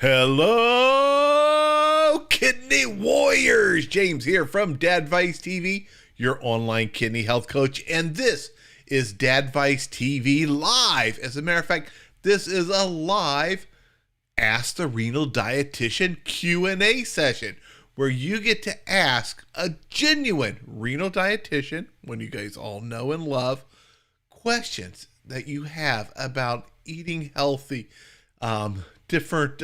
Hello, kidney warriors. James here from Dadvice TV, your online kidney health coach, and this is Dadvice TV Live. As a matter of fact, this is a live Ask the Renal Dietitian Q&A session where you get to ask a genuine renal dietitian, one you guys all know and love, questions that you have about eating healthy, different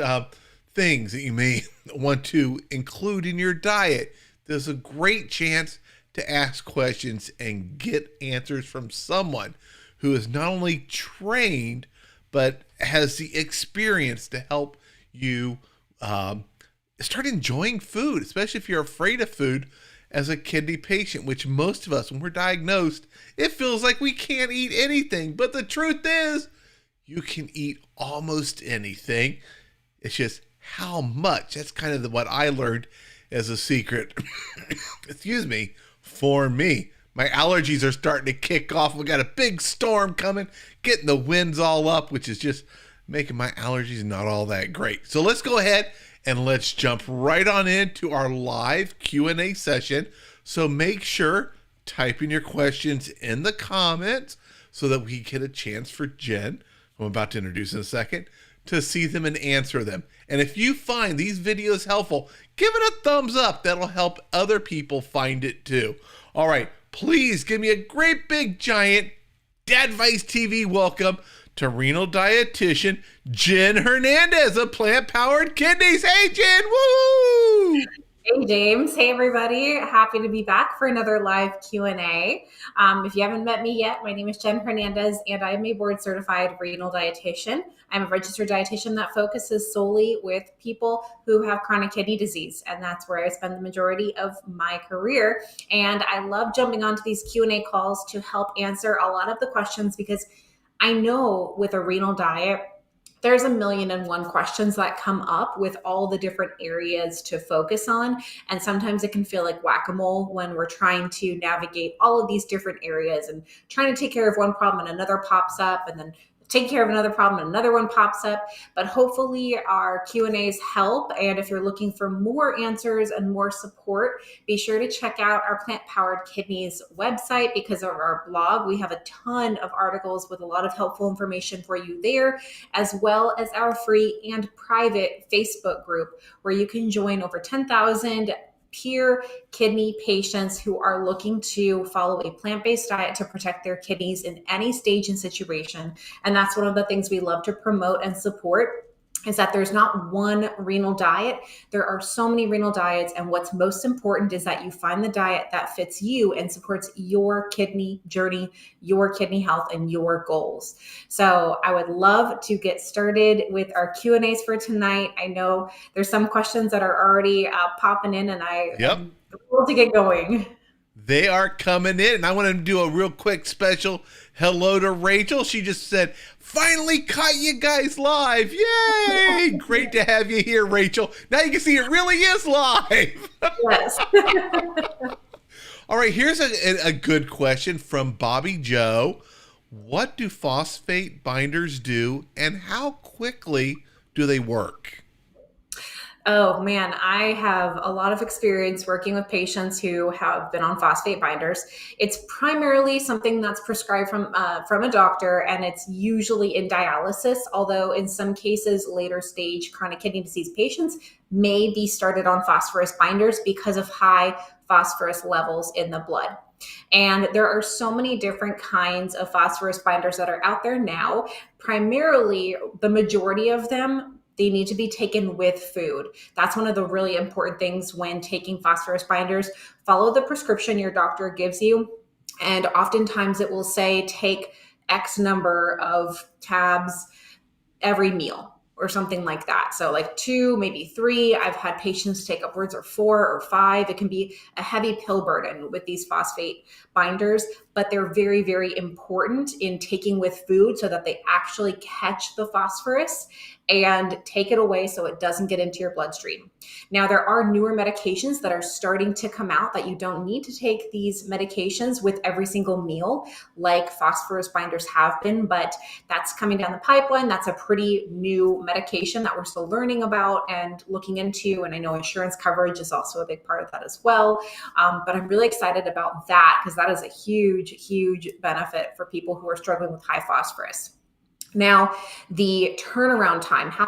things that you may want to include in your diet. There's a great chance to ask questions and get answers from someone who is not only trained, but has the experience to help you start enjoying food, especially if you're afraid of food as a kidney patient, which most of us, when we're diagnosed, it feels like we can't eat anything. But the truth is, you can eat almost anything. It's just how much. That's kind of what I learned as a secret. Excuse me, for me. My allergies are starting to kick off. We got a big storm coming, getting the winds all up, which is just making my allergies not all that great. So let's go ahead and let's jump right on into our live Q&A session. So make sure, type in your questions in the comments so that we get a chance for Jen, who I'm about to introduce in a second, to see them and answer them. And if you find these videos helpful, give it a thumbs up. That'll help other people find it too. All right, please give me a great big giant Dadvice TV welcome to renal dietitian Jen Hernandez of Plant Powered Kidneys. Hey, Jen, woo! Hey, James. Hey, everybody. Happy to be back for another live Q&A. If you haven't met me yet, my name is Jen Hernandez, and I'm a board-certified renal dietitian. I'm a registered dietitian that focuses solely with people who have chronic kidney disease, and that's where I spend the majority of my career. And I love jumping onto these Q&A calls to help answer a lot of the questions, because I know with a renal diet, there's 1,000,001 questions that come up with all the different areas to focus on. And sometimes it can feel like whack-a-mole when we're trying to navigate all of these different areas and trying to take care of one problem and another pops up, and then take care of another problem and another one pops up. But hopefully our Q&As help. And if you're looking for more answers and more support, be sure to check out our Plant Powered Kidneys website. Because of our blog, we have a ton of articles with a lot of helpful information for you there, as well as our free and private Facebook group where you can join over 10,000 peer kidney patients who are looking to follow a plant-based diet to protect their kidneys in any stage and situation. And that's one of the things we love to promote and support, is that there's not one renal diet. There are so many renal diets, and what's most important is that you find the diet that fits you and supports your kidney journey, your kidney health, and your goals. So I would love to get started with our Q&As for tonight. I know there's some questions that are already popping in, and I'm thrilled to get going. They are coming in, and I want to do a real quick special hello to Rachel. She just said, finally caught you guys live. Yay! Great to have you here, Rachel. Now you can see it really is live. Yes. All right, here's a good question from Bobby Joe. What do phosphate binders do, and how quickly do they work? Oh man, I have a lot of experience working with patients who have been on phosphate binders. It's primarily something that's prescribed from a doctor, and it's usually in dialysis, although in some cases, later stage chronic kidney disease patients may be started on phosphorus binders because of high phosphorus levels in the blood. And there are so many different kinds of phosphorus binders that are out there now. Primarily, the majority of them, they need to be taken with food. That's one of the really important things when taking phosphorus binders. Follow the prescription your doctor gives you. And oftentimes it will say take X number of tabs every meal or something like that. So like 2, maybe 3. I've had patients take upwards of 4 or 5. It can be a heavy pill burden with these phosphate binders. but they're very, very important in taking with food so that they actually catch the phosphorus and take it away so it doesn't get into your bloodstream. Now, there are newer medications that are starting to come out that you don't need to take these medications with every single meal, like phosphorus binders have been, but that's coming down the pipeline. That's a pretty new medication that we're still learning about and looking into. And I know insurance coverage is also a big part of that as well. But I'm really excited about that because that is a huge, huge benefit for people who are struggling with high phosphorus. Now, the turnaround time, how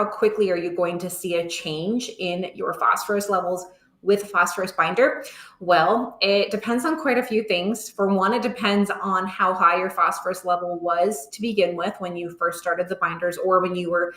quickly are you going to see a change in your phosphorus levels with a phosphorus binder? Well, it depends on quite a few things. For one, it depends on how high your phosphorus level was to begin with when you first started the binders, or when you were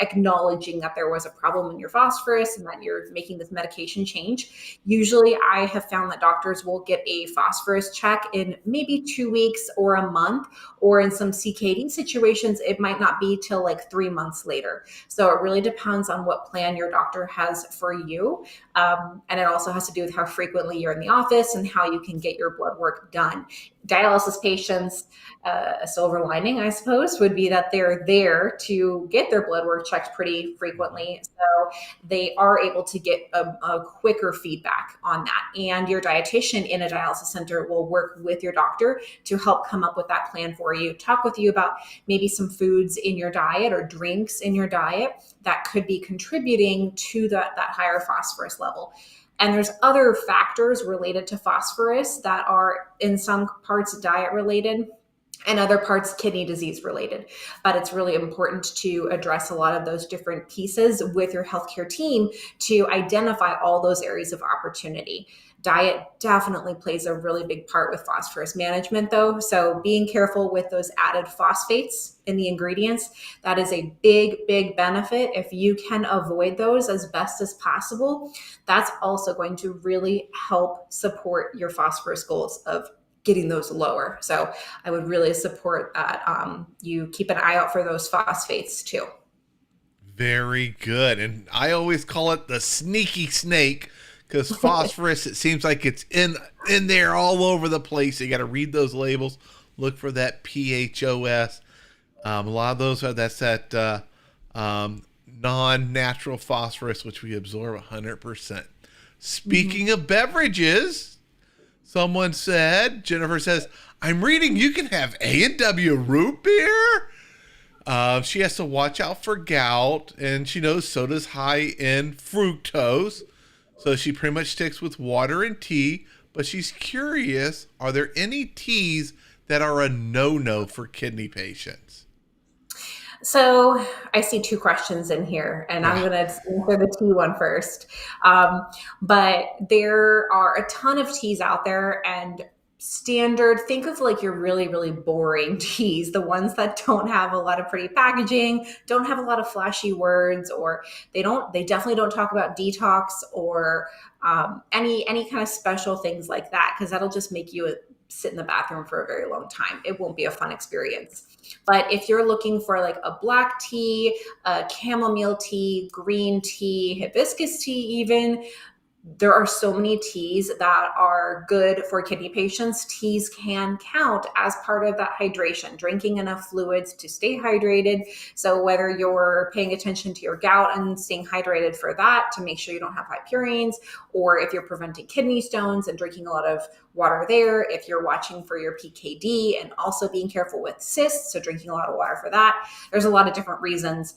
acknowledging that there was a problem in your phosphorus and that you're making this medication change. Usually I have found that doctors will get a phosphorus check in maybe 2 weeks or a month, or in some CKD situations, it might not be till like 3 months later. So it really depends on what plan your doctor has for you. And it also has to do with how frequently you're in the office and how you can get your blood work done. Dialysis patients, a silver lining, I suppose, would be that they're there to get their blood work checked pretty frequently. So they are able to get a quicker feedback on that. And your dietitian in a dialysis center will work with your doctor to help come up with that plan for you, talk with you about maybe some foods in your diet or drinks in your diet that could be contributing to that higher phosphorus level. And there's other factors related to phosphorus that are in some parts diet related and other parts kidney disease related. But it's really important to address a lot of those different pieces with your healthcare team to identify all those areas of opportunity. Diet definitely plays a really big part with phosphorus management though. So being careful with those added phosphates in the ingredients, that is a big, big benefit. If you can avoid those as best as possible, that's also going to really help support your phosphorus goals of getting those lower. So I would really support that you keep an eye out for those phosphates too. Very good. And I always call it the sneaky snake, because phosphorus, it seems like it's in there all over the place. You got to read those labels, look for that PHOS. A lot of those are that non-natural phosphorus, which we absorb 100%. Speaking of beverages, someone said, Jennifer says, I'm reading you can have A&W root beer. She has to watch out for gout, and she knows soda's high in fructose. So she pretty much sticks with water and tea, but she's curious, are there any teas that are a no-no for kidney patients? So I see two questions in here, and I'm going to answer the tea one first. But there are a ton of teas out there, and standard, think of like your really, really boring teas, the ones that don't have a lot of pretty packaging, don't have a lot of flashy words, or they definitely don't talk about detox or any kind of special things like that, because that'll just make you sit in the bathroom for a very long time. It won't be a fun experience. But if you're looking for like a black tea, a chamomile tea, green tea, hibiscus tea even, there are so many teas that are good for kidney patients. Teas can count as part of that hydration, drinking enough fluids to stay hydrated. So whether you're paying attention to your gout and staying hydrated for that to make sure you don't have high purines, or if you're preventing kidney stones and drinking a lot of water there, if you're watching for your PKD and also being careful with cysts, so drinking a lot of water for that. There's a lot of different reasons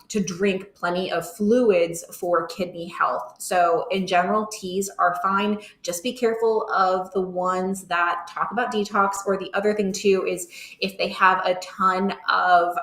to drink plenty of fluids for kidney health. So in general, teas are fine. Just be careful of the ones that talk about detox, or the other thing too is if they have a ton of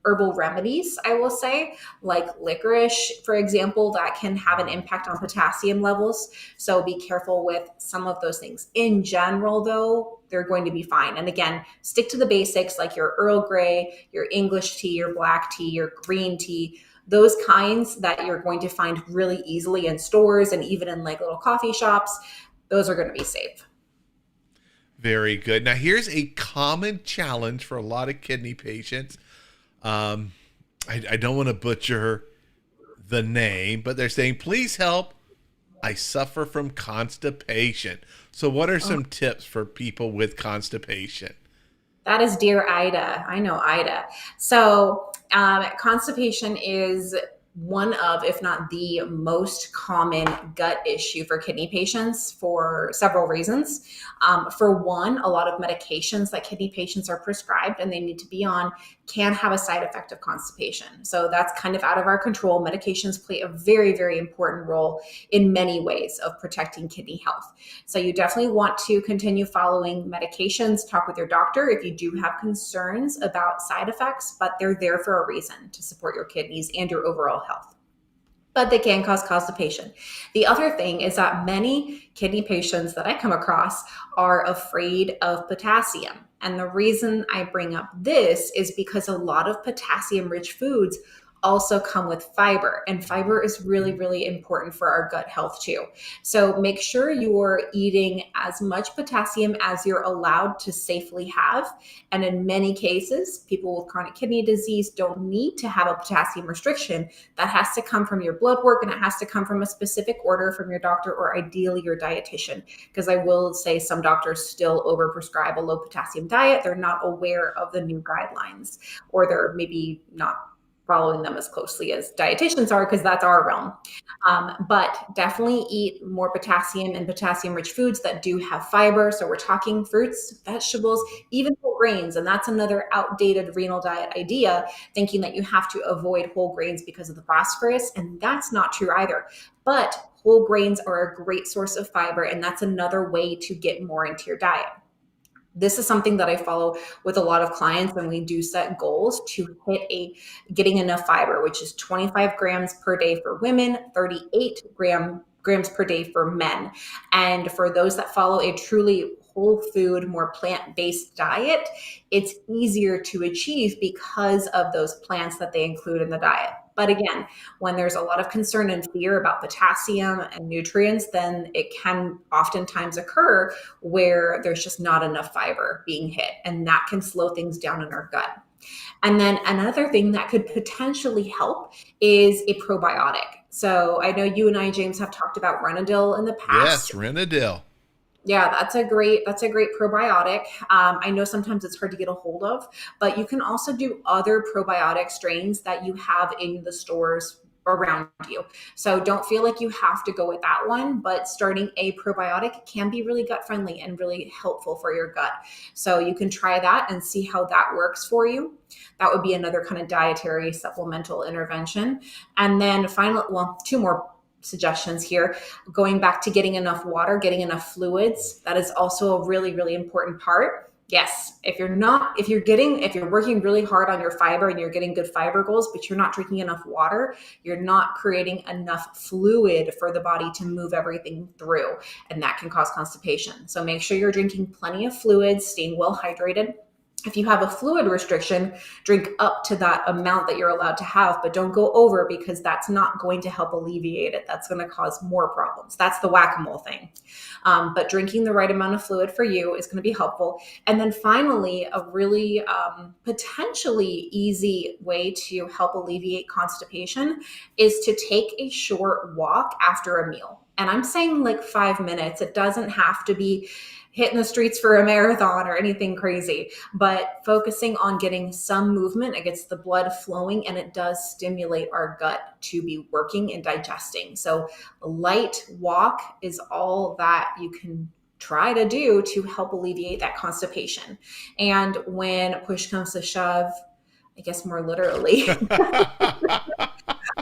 herbal remedies, I will say, like licorice, for example, that can have an impact on potassium levels. So be careful with some of those things. In general, though, they're going to be fine. And again, stick to the basics like your Earl Grey, your English tea, your black tea, your green tea, those kinds that you're going to find really easily in stores and even in like little coffee shops. Those are going to be safe. Very good. Now, here's a common challenge for a lot of kidney patients. I don't want to butcher the name, but they're saying, please help. I suffer from constipation. So what are some tips for people with constipation? That is dear Ida. I know Ida. So, constipation is one of, if not the most common gut issue for kidney patients for several reasons. For one, a lot of medications that kidney patients are prescribed and they need to be on can have a side effect of constipation. So that's kind of out of our control. Medications play a very, very important role in many ways of protecting kidney health. So you definitely want to continue following medications, talk with your doctor if you do have concerns about side effects, but they're there for a reason to support your kidneys and your overall health. But they can cause constipation. The other thing is that many kidney patients that I come across are afraid of potassium. And the reason I bring up this is because a lot of potassium rich foods also come with fiber, and fiber is really, really important for our gut health too. So make sure you're eating as much potassium as you're allowed to safely have. And in many cases, people with chronic kidney disease don't need to have a potassium restriction. That has to come from your blood work, and it has to come from a specific order from your doctor or ideally your dietitian. Because I will say some doctors still overprescribe a low potassium diet. They're not aware of the new guidelines, or they're maybe not following them as closely as dietitians are, because that's our realm. But definitely eat more potassium and potassium rich foods that do have fiber. So we're talking fruits, vegetables, even whole grains. And that's another outdated renal diet idea, thinking that you have to avoid whole grains because of the phosphorus. And that's not true either. But whole grains are a great source of fiber, and that's another way to get more into your diet. This is something that I follow with a lot of clients when we do set goals to hit getting enough fiber, which is 25 grams per day for women, 38 grams per day for men. And for those that follow a truly whole food, more plant-based diet, it's easier to achieve because of those plants that they include in the diet. But again, when there's a lot of concern and fear about potassium and nutrients, then it can oftentimes occur where there's just not enough fiber being hit, and that can slow things down in our gut. And then another thing that could potentially help is a probiotic. So I know you and I, James, have talked about Renadyl in the Yes, past. Renadyl. Yeah, that's a great probiotic. I know sometimes it's hard to get a hold of, but you can also do other probiotic strains that you have in the stores around you. So don't feel like you have to go with that one, but starting a probiotic can be really gut friendly and really helpful for your gut. So you can try that and see how that works for you. That would be another kind of dietary supplemental intervention. And then finally, well, two more suggestions here. Going back to getting enough water, getting enough fluids, that is also a really, really important part. Yes, if you're working really hard on your fiber and you're getting good fiber goals, but you're not drinking enough water, you're not creating enough fluid for the body to move everything through, and that can cause constipation. So make sure you're drinking plenty of fluids, staying well hydrated. If you have a fluid restriction, drink up to that amount that you're allowed to have, but don't go over, because that's not going to help alleviate it. That's going to cause more problems. That's the whack-a-mole thing. But drinking the right amount of fluid for you is going to be helpful. And then finally, a really potentially easy way to help alleviate constipation is to take a short walk after a meal. And I'm saying like 5 minutes. It doesn't have to be hitting the streets for a marathon or anything crazy, but focusing on getting some movement, it gets the blood flowing, and it does stimulate our gut to be working and digesting. So a light walk is all that you can try to do to help alleviate that constipation. And when push comes to shove, I guess more literally,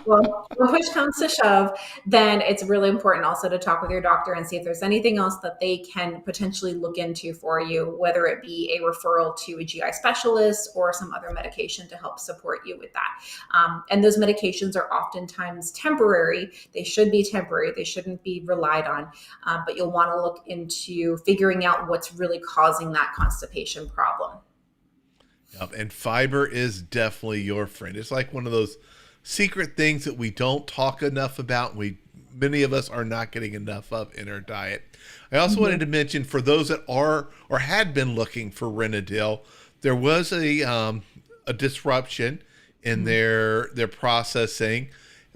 well, when push comes to shove, then it's really important also to talk with your doctor and see if there's anything else that they can potentially look into for you, whether it be a referral to a GI specialist or some other medication to help support you with that. And those medications are oftentimes temporary. They should be temporary. They shouldn't be relied on. But you'll want to look into figuring out what's really causing that constipation problem. Yep, and fiber is definitely your friend. It's like one of those secret things that we don't talk enough about. Many of us are not getting enough of in our diet. I also wanted to mention, for those that are or had been looking for Renadyl, there was a disruption in their processing,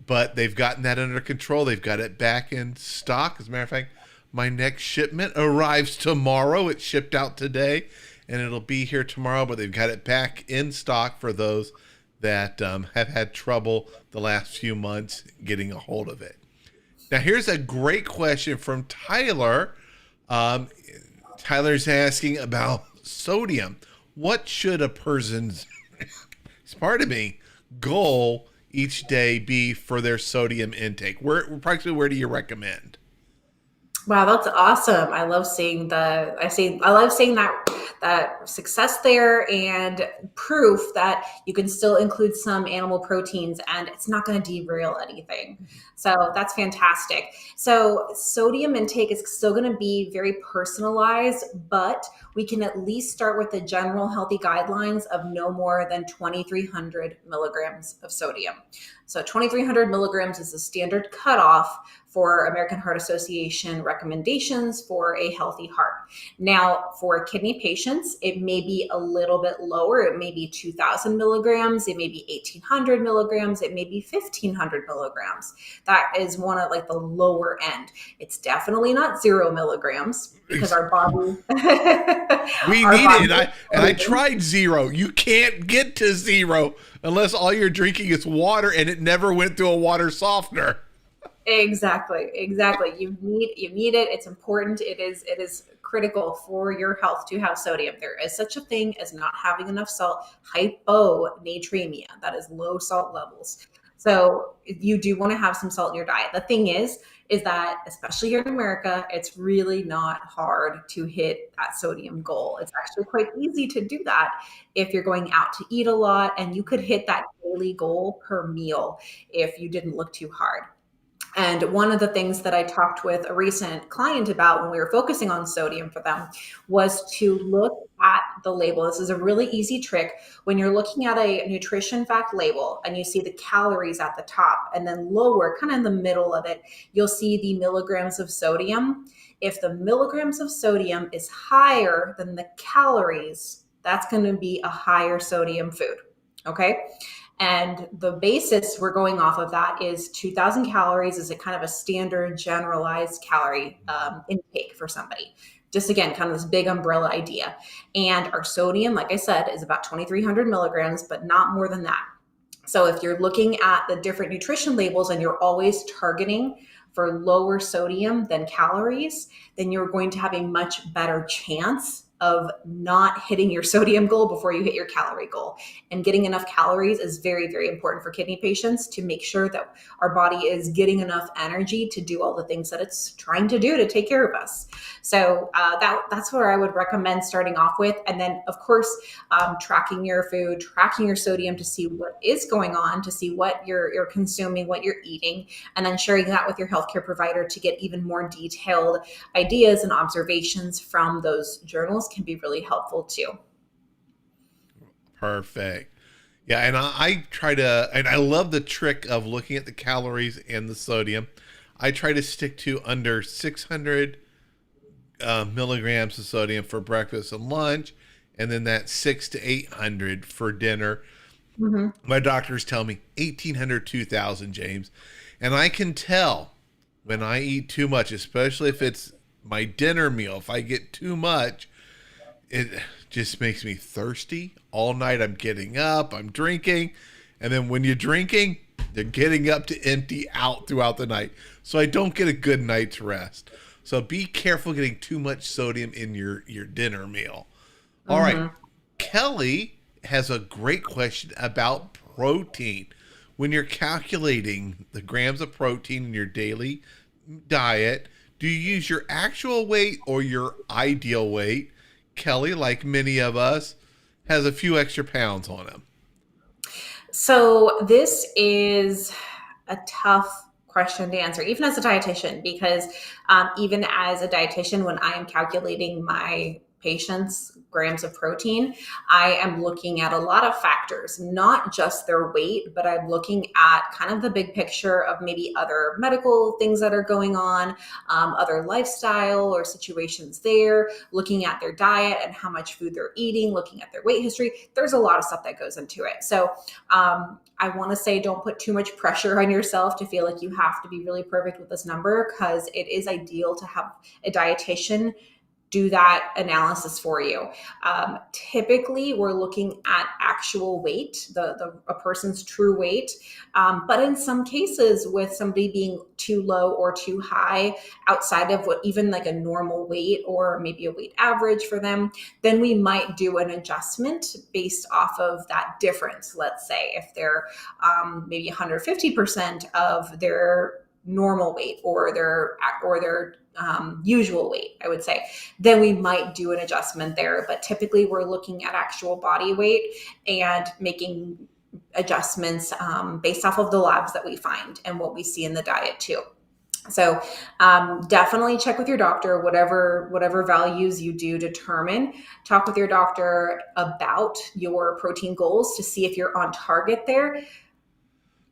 but they've gotten that under control. They've got it back in stock. As a matter of fact, my next shipment arrives tomorrow. It shipped out today, and it'll be here tomorrow, but they've got it back in stock for those that have had trouble the last few months getting a hold of it. Now, here's a great question from Tyler. Tyler's asking about sodium. What should a person's, pardon me, goal each day be for their sodium intake? Where do you recommend? Wow, that's awesome. I love seeing that success there, and proof that you can still include some animal proteins and it's not going to derail anything. So that's fantastic. So sodium intake is still going to be very personalized, but we can at least start with the general healthy guidelines of no more than 2,300 milligrams of sodium. So 2,300 milligrams is the standard cutoff for American Heart Association recommendations for a healthy heart. Now, for kidney patients, it may be a little bit lower. It may be 2,000 milligrams. It may be 1,800 milligrams. It may be 1,500 milligrams. That is one of the lower end. It's definitely not 0 milligrams because our body. We need it. I tried 0. You can't get to 0 unless all you're drinking is water, and it never went through a water softener. Exactly. You need it. It's important. It is critical for your health to have sodium. There is such a thing as not having enough salt, hyponatremia. That is low salt levels. So you do want to have some salt in your diet. The thing is that, especially here in America, it's really not hard to hit that sodium goal. It's actually quite easy to do that if you're going out to eat a lot, and you could hit that daily goal per meal if you didn't look too hard. And one of the things that I talked with a recent client about when we were focusing on sodium for them was to look at the label. This is a really easy trick. When you're looking at a nutrition fact label and you see the calories at the top, and then lower, kind of in the middle of it, you'll see the milligrams of sodium. If the milligrams of sodium is higher than the calories, that's going to be a higher sodium food. Okay. And the basis we're going off of that is 2,000 calories is a kind of a standard generalized calorie intake for somebody. Just again, kind of this big umbrella idea. And our sodium, like I said, is about 2,300 milligrams, but not more than that. So if you're looking at the different nutrition labels and you're always targeting for lower sodium than calories, then you're going to have a much better chance of not hitting your sodium goal before you hit your calorie goal. And getting enough calories is very, very important for kidney patients to make sure that our body is getting enough energy to do all the things that it's trying to do to take care of us. So that's where I would recommend starting off with. And then, of course, tracking your food, tracking your sodium to see what is going on, to see what you're consuming, what you're eating, and then sharing that with your healthcare provider to get even more detailed ideas and observations from those journals can be really helpful too. Perfect. Yeah, and I try to, and I love the trick of looking at the calories and the sodium. I try to stick to under 600 milligrams of sodium for breakfast and lunch, and then that 600 to 800 for dinner. Mm-hmm. My doctors tell me 1,800, 2,000, James. And I can tell when I eat too much, especially if it's my dinner meal. If I get too much, it just makes me thirsty all night. I'm getting up, I'm drinking. And then when you're drinking, they're getting up to empty out throughout the night. So I don't get a good night's rest. So be careful getting too much sodium in your dinner meal. All right. Kelly has a great question about protein. When you're calculating the grams of protein in your daily diet, do you use your actual weight or your ideal weight? Kelly, like many of us, has a few extra pounds on him. So this is a tough question to answer, even as a dietitian, because even as a dietitian, when I am calculating my patients grams of protein, I am looking at a lot of factors, not just their weight, but I'm looking at kind of the big picture of maybe other medical things that are going on, other lifestyle or situations there, looking at their diet and how much food they're eating, looking at their weight history. There's a lot of stuff that goes into it. So I want to say don't put too much pressure on yourself to feel like you have to be really perfect with this number, because it is ideal to have a dietitian do that analysis for you. Typically, we're looking at actual weight, a person's true weight. But in some cases, with somebody being too low or too high, outside of what even like a normal weight or maybe a weight average for them, then we might do an adjustment based off of that difference. Let's say if they're maybe 150% of their normal weight or their usual weight, I would say, then we might do an adjustment there. But typically we're looking at actual body weight and making adjustments based off of the labs that we find and what we see in the diet too. So definitely check with your doctor, whatever values you do determine. Talk with your doctor about your protein goals to see if you're on target there.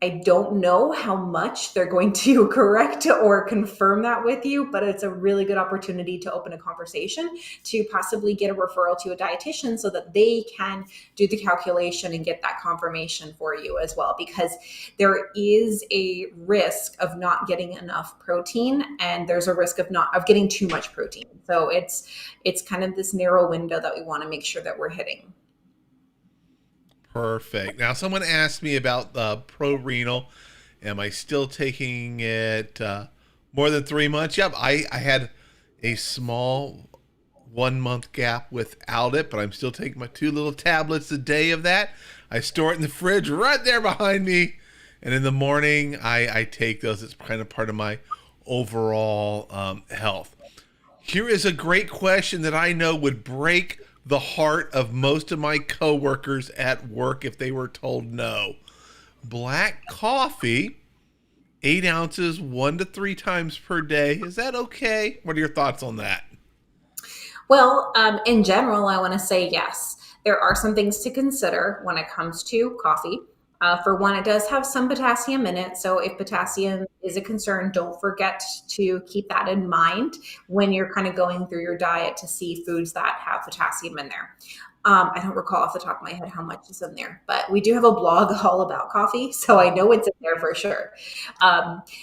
I don't know how much they're going to correct or confirm that with you, but it's a really good opportunity to open a conversation to possibly get a referral to a dietitian so that they can do the calculation and get that confirmation for you as well, because there is a risk of not getting enough protein and there's a risk of getting too much protein. So it's kind of this narrow window that we want to make sure that we're hitting. Perfect. Now, someone asked me about Renal. Am I still taking it more than 3 months? Yep. I had a small 1 month gap without it, but I'm still taking my 2 little tablets a day of that. I store it in the fridge right there behind me. And in the morning, I take those. It's kind of part of my overall health. Here is a great question that I know would break the heart of most of my coworkers at work if they were told no. Black coffee, 8 ounces, 1 to 3 times per day. Is that okay? What are your thoughts on that? Well, in general, I want to say yes. There are some things to consider when it comes to coffee. For one, it does have some potassium in it. So if potassium is a concern, don't forget to keep that in mind when you're kind of going through your diet to see foods that have potassium in there. I don't recall off the top of my head how much is in there, but we do have a blog all about coffee, so I know it's in there for sure.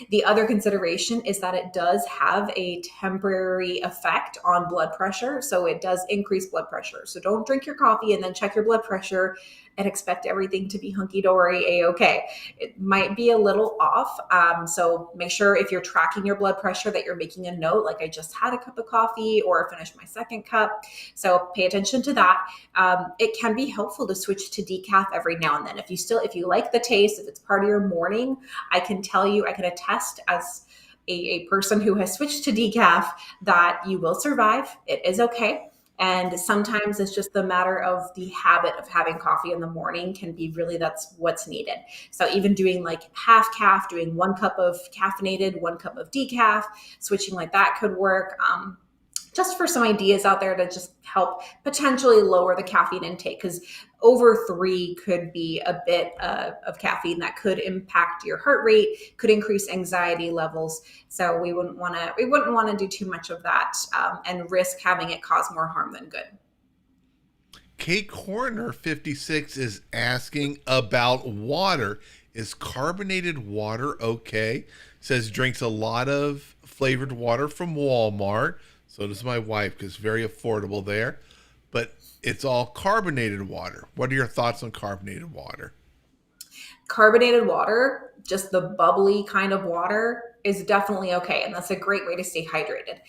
The other consideration is that it does have a temporary effect on blood pressure, so it does increase blood pressure. So don't drink your coffee and then check your blood pressure and expect everything to be hunky-dory, a-okay. It might be a little off, so make sure if you're tracking your blood pressure that you're making a note, like I just had a cup of coffee or finished my second cup, so pay attention to that. It can be helpful to switch to decaf every now and then. If you like the taste, if it's part of your morning, I can attest as a person who has switched to decaf that you will survive. It is okay. And sometimes it's just the matter of the habit of having coffee in the morning can be really, that's what's needed. So even doing like half calf, doing 1 cup of caffeinated, 1 cup of decaf, switching like that could work. Just for some ideas out there to just help potentially lower the caffeine intake, because over 3 could be a bit of caffeine that could impact your heart rate, could increase anxiety levels. So we wouldn't want to do too much of that and risk having it cause more harm than good. Kate Corner 56 is asking about water. Is carbonated water okay? Says drinks a lot of flavored water from Walmart. So does my wife, because it's very affordable there. But it's all carbonated water. What are your thoughts on carbonated water? Carbonated water, just the bubbly kind of water, is definitely okay. And that's a great way to stay hydrated.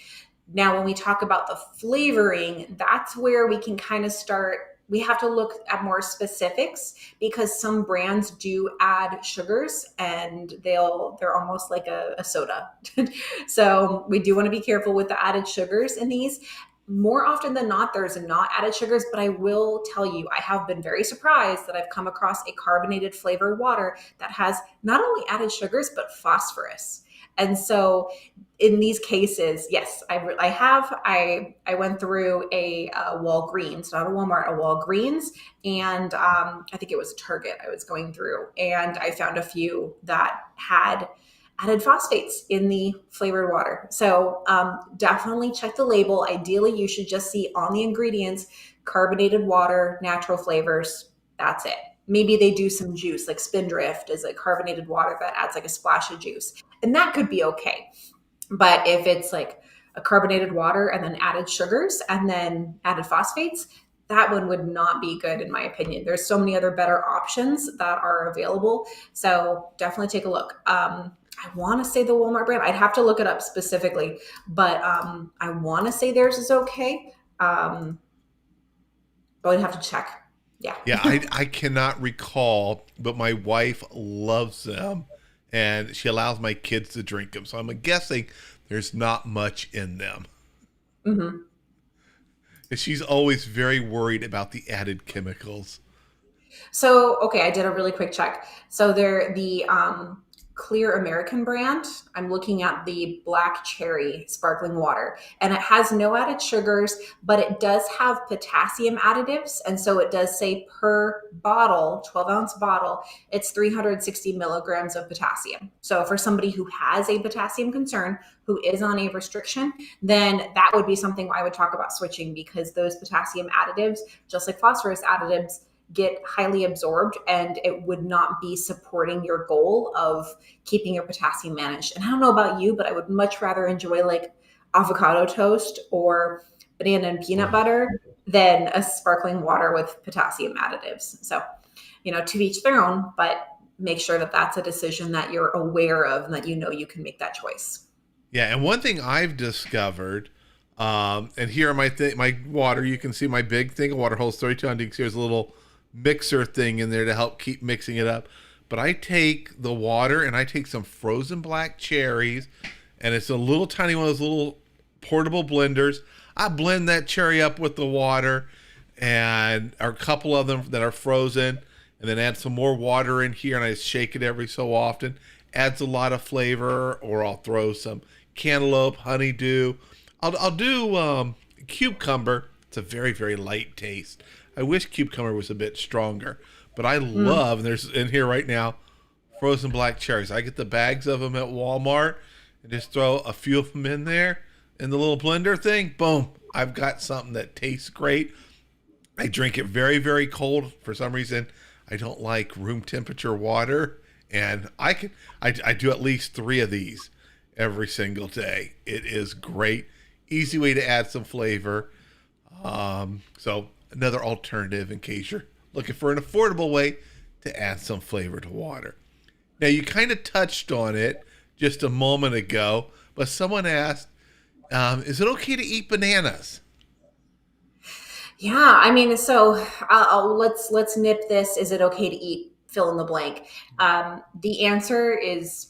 Now, when we talk about the flavoring, that's where we can kind of start. We have to look at more specifics, because some brands do add sugars and they're almost like a soda. So we do want to be careful with the added sugars in these. More often than not, there's not added sugars, but I will tell you, I have been very surprised that I've come across a carbonated flavored water that has not only added sugars, but phosphorus. And so in these cases, yes, I went through a Walgreens, not a Walmart, a Walgreens, and I think it was Target I was going through, and I found a few that had added phosphates in the flavored water. So definitely check the label. Ideally, you should just see on the ingredients carbonated water, natural flavors. That's it. Maybe they do some juice, like Spindrift is a carbonated water that adds like a splash of juice, and that could be okay. But if it's like a carbonated water and then added sugars and then added phosphates, that one would not be good in my opinion. There's so many other better options that are available. So definitely take a look. I want to say the Walmart brand. I'd have to look it up specifically, but I want to say theirs is okay. But I'd have to check. Yeah. Yeah, I cannot recall, but my wife loves them, and she allows my kids to drink them. So I'm guessing there's not much in them. Mm-hmm. And she's always very worried about the added chemicals. So, okay, I did a really quick check. So they're the Clear American brand. I'm looking at the black cherry sparkling water, and it has no added sugars, but it does have potassium additives. And so it does say per bottle, 12-ounce bottle, it's 360 milligrams of potassium. So for somebody who has a potassium concern, who is on a restriction, then that would be something I would talk about switching, because those potassium additives, just like phosphorus additives, get highly absorbed, and it would not be supporting your goal of keeping your potassium managed. And I don't know about you, but I would much rather enjoy like avocado toast or banana and peanut butter than a sparkling water with potassium additives. So, to each their own, but make sure that that's a decision that you're aware of and that you can make that choice. Yeah, and one thing I've discovered, and here are my water. You can see my big thing of water holds 32 ounces. Here's a little mixer thing in there to help keep mixing it up. But I take the water and I take some frozen black cherries, and it's a little tiny one of those little portable blenders. I blend that cherry up with the water, and or a couple of them that are frozen, and then add some more water in here, and I just shake it every so often. Adds a lot of flavor. Or I'll throw some cantaloupe, honeydew. I'll do cucumber. It's a very, very light taste. I wish cucumber was a bit stronger, but I love, and there's in here right now, frozen black cherries. I get the bags of them at Walmart and just throw a few of them in there in the little blender thing. Boom. I've got something that tastes great. I drink it very, very cold. For some reason, I don't like room temperature water, and I do at least 3 of these every single day. It is great. Easy way to add some flavor. So another alternative in case you're looking for an affordable way to add some flavor to water. Now, you kind of touched on it just a moment ago, but someone asked, is it okay to eat bananas? Yeah, I mean, so let's nip this. Is it okay to eat? Fill in the blank. The answer is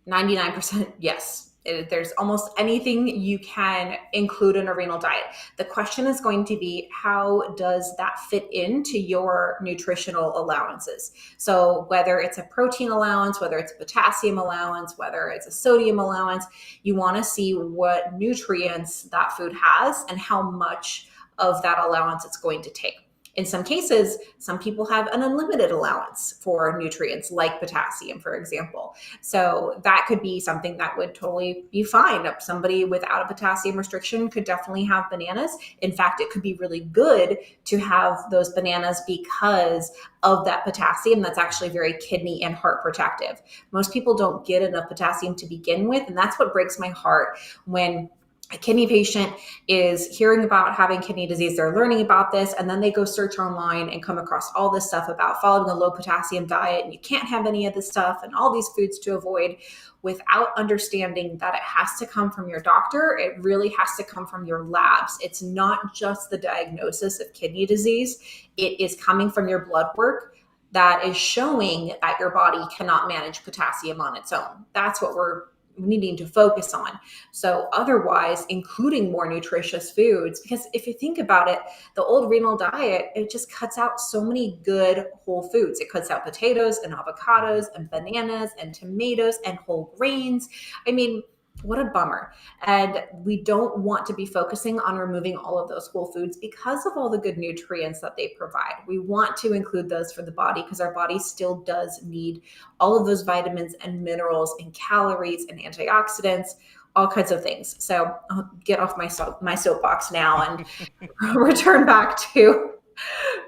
99% yes. There's almost anything you can include in a renal diet. The question is going to be, how does that fit into your nutritional allowances? So whether it's a protein allowance, whether it's a potassium allowance, whether it's a sodium allowance, you want to see what nutrients that food has and how much of that allowance it's going to take. In some cases, some people have an unlimited allowance for nutrients like potassium, for example. So that could be something that would totally be fine. Somebody without a potassium restriction could definitely have bananas. In fact, it could be really good to have those bananas because of that potassium that's actually very kidney and heart protective. Most people don't get enough potassium to begin with, and that's what breaks my heart when a kidney patient is hearing about having kidney disease. They're learning about this, and then they go search online and come across all this stuff about following a low potassium diet, and you can't have any of this stuff and all these foods to avoid, without understanding that it has to come from your doctor. It really has to come from your labs. It's not just the diagnosis of kidney disease. It is coming from your blood work that is showing that your body cannot manage potassium on its own. That's what we're needing to focus on. So otherwise, including more nutritious foods, because if you think about it, the old renal diet, it just cuts out so many good whole foods. It cuts out potatoes and avocados and bananas and tomatoes and whole grains. I mean, what a bummer. And we don't want to be focusing on removing all of those whole foods because of all the good nutrients that they provide. We want to include those for the body because our body still does need all of those vitamins and minerals and calories and antioxidants, all kinds of things. So I'll get off my soapbox now and return back to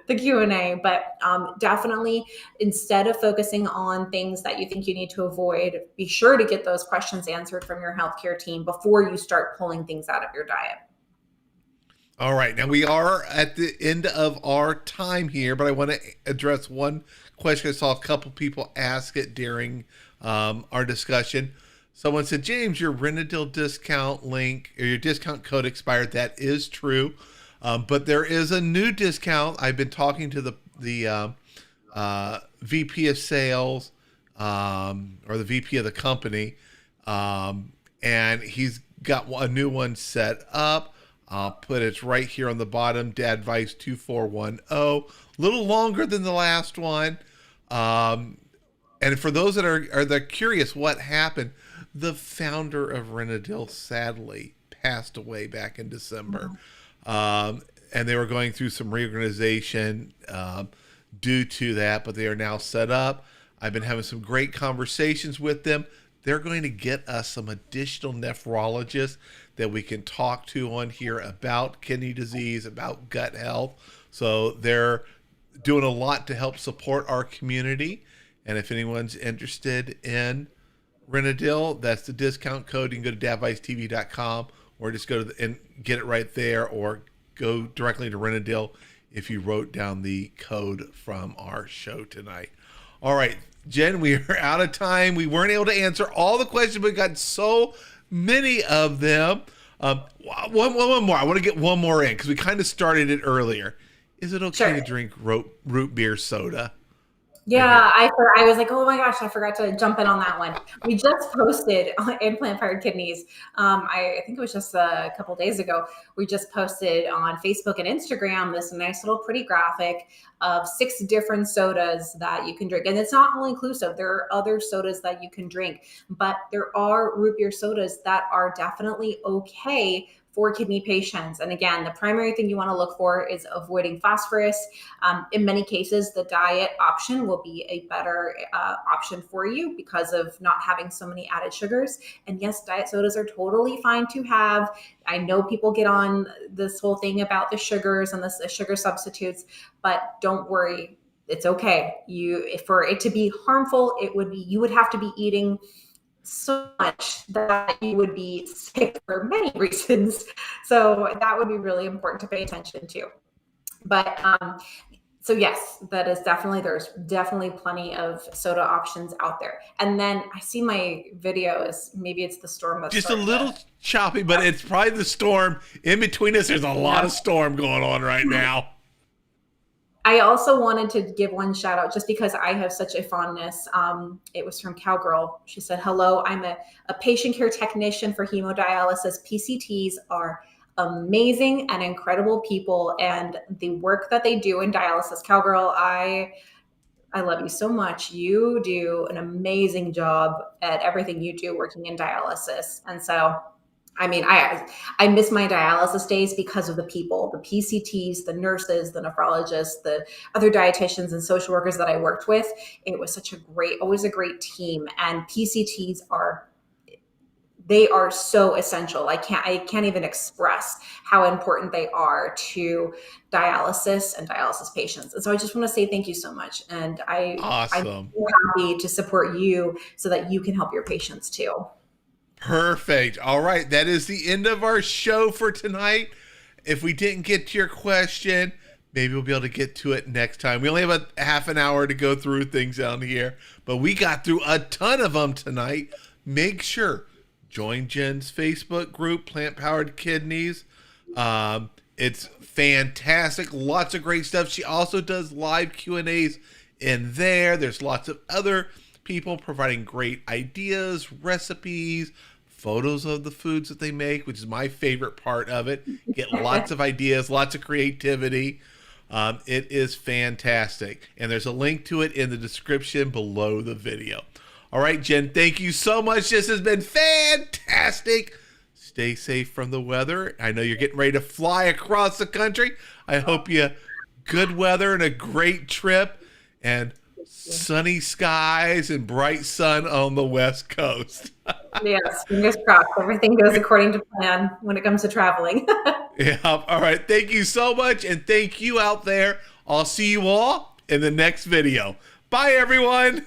the Q&A, but definitely instead of focusing on things that you think you need to avoid, be sure to get those questions answered from your healthcare team before you start pulling things out of your diet. All right. Now we are at the end of our time here, but I want to address one question. I saw a couple people ask it during our discussion. Someone said, James, your Renadyl discount link or your discount code expired. That is true. But there is a new discount. I've been talking to the VP of sales or the VP of the company, and he's got a new one set up. I'll put it right here on the bottom, Dadvice 2410. A little longer than the last one. And for those that are curious what happened, the founder of Renadyl sadly passed away back in December. And they were going through some reorganization due to that, but they are now set up. I've been having some great conversations with them. They're going to get us some additional nephrologists that we can talk to on here about kidney disease, about gut health. So they're doing a lot to help support our community. And if anyone's interested in Renadyl, that's the discount code. You can go to dadvicetv.com or just go to and get it right there, or go directly to Renadyl if you wrote down the code from our show tonight. All right, Jen, we are out of time. We weren't able to answer all the questions, but we got so many of them. One more. I want to get one more in because we kind of started it earlier. Is it okay to drink root beer soda? Yeah, I was like, oh my gosh, I forgot to jump in on that one. We just posted in Plant Powered Kidneys. I think it was just a couple days ago. We just posted on Facebook and Instagram this nice little pretty graphic of 6 different sodas that you can drink. And it's not all inclusive. There are other sodas that you can drink, but there are root beer sodas that are definitely okay for kidney patients. And again, the primary thing you want to look for is avoiding phosphorus. In many cases, the diet option will be a better option for you because of not having so many added sugars. And yes, diet sodas are totally fine to have. I know people get on this whole thing about the sugars and the sugar substitutes, but don't worry, it's okay. For it to be harmful, you would have to be eating so much that you would be sick for many reasons. So that would be really important to pay attention to. But so yes, there's definitely plenty of soda options out there. And then I see my video is maybe it's the storm that's just a little choppy, but it's probably the storm in between us. There's a lot of storm going on right now. I also wanted to give one shout out just because I have such a fondness. It was from Cowgirl. She said, hello, I'm a patient care technician for hemodialysis. PCTs are amazing and incredible people. And the work that they do in dialysis, Cowgirl, I love you so much. You do an amazing job at everything you do working in dialysis. And so I mean, I miss my dialysis days because of the people, the PCTs, the nurses, the nephrologists, the other dietitians and social workers that I worked with. It was always a great team. And PCTs they are so essential. I can't even express how important they are to dialysis and dialysis patients. And so I just want to say thank you so much. And Awesome. I'm so happy to support you so that you can help your patients too. Perfect. All right. That is the end of our show for tonight. If we didn't get to your question, maybe we'll be able to get to it next time. We only have a half an hour to go through things down here, but we got through a ton of them tonight. Make sure, join Jen's Facebook group, Plant Powered Kidneys. It's fantastic. Lots of great stuff. She also does live Q&As in there. There's lots of other people providing great ideas, recipes, photos of the foods that they make, which is my favorite part of it. Get lots of ideas, lots of creativity. It is fantastic. And there's a link to it in the description below the video. All right, Jen, thank you so much. This has been fantastic. Stay safe from the weather. I know you're getting ready to fly across the country. I hope you good weather and a great trip and sunny skies and bright sun on the West Coast. Yes, fingers crossed. Everything goes according to plan when it comes to traveling. Yeah. All right. Thank you so much. And thank you out there. I'll see you all in the next video. Bye, everyone.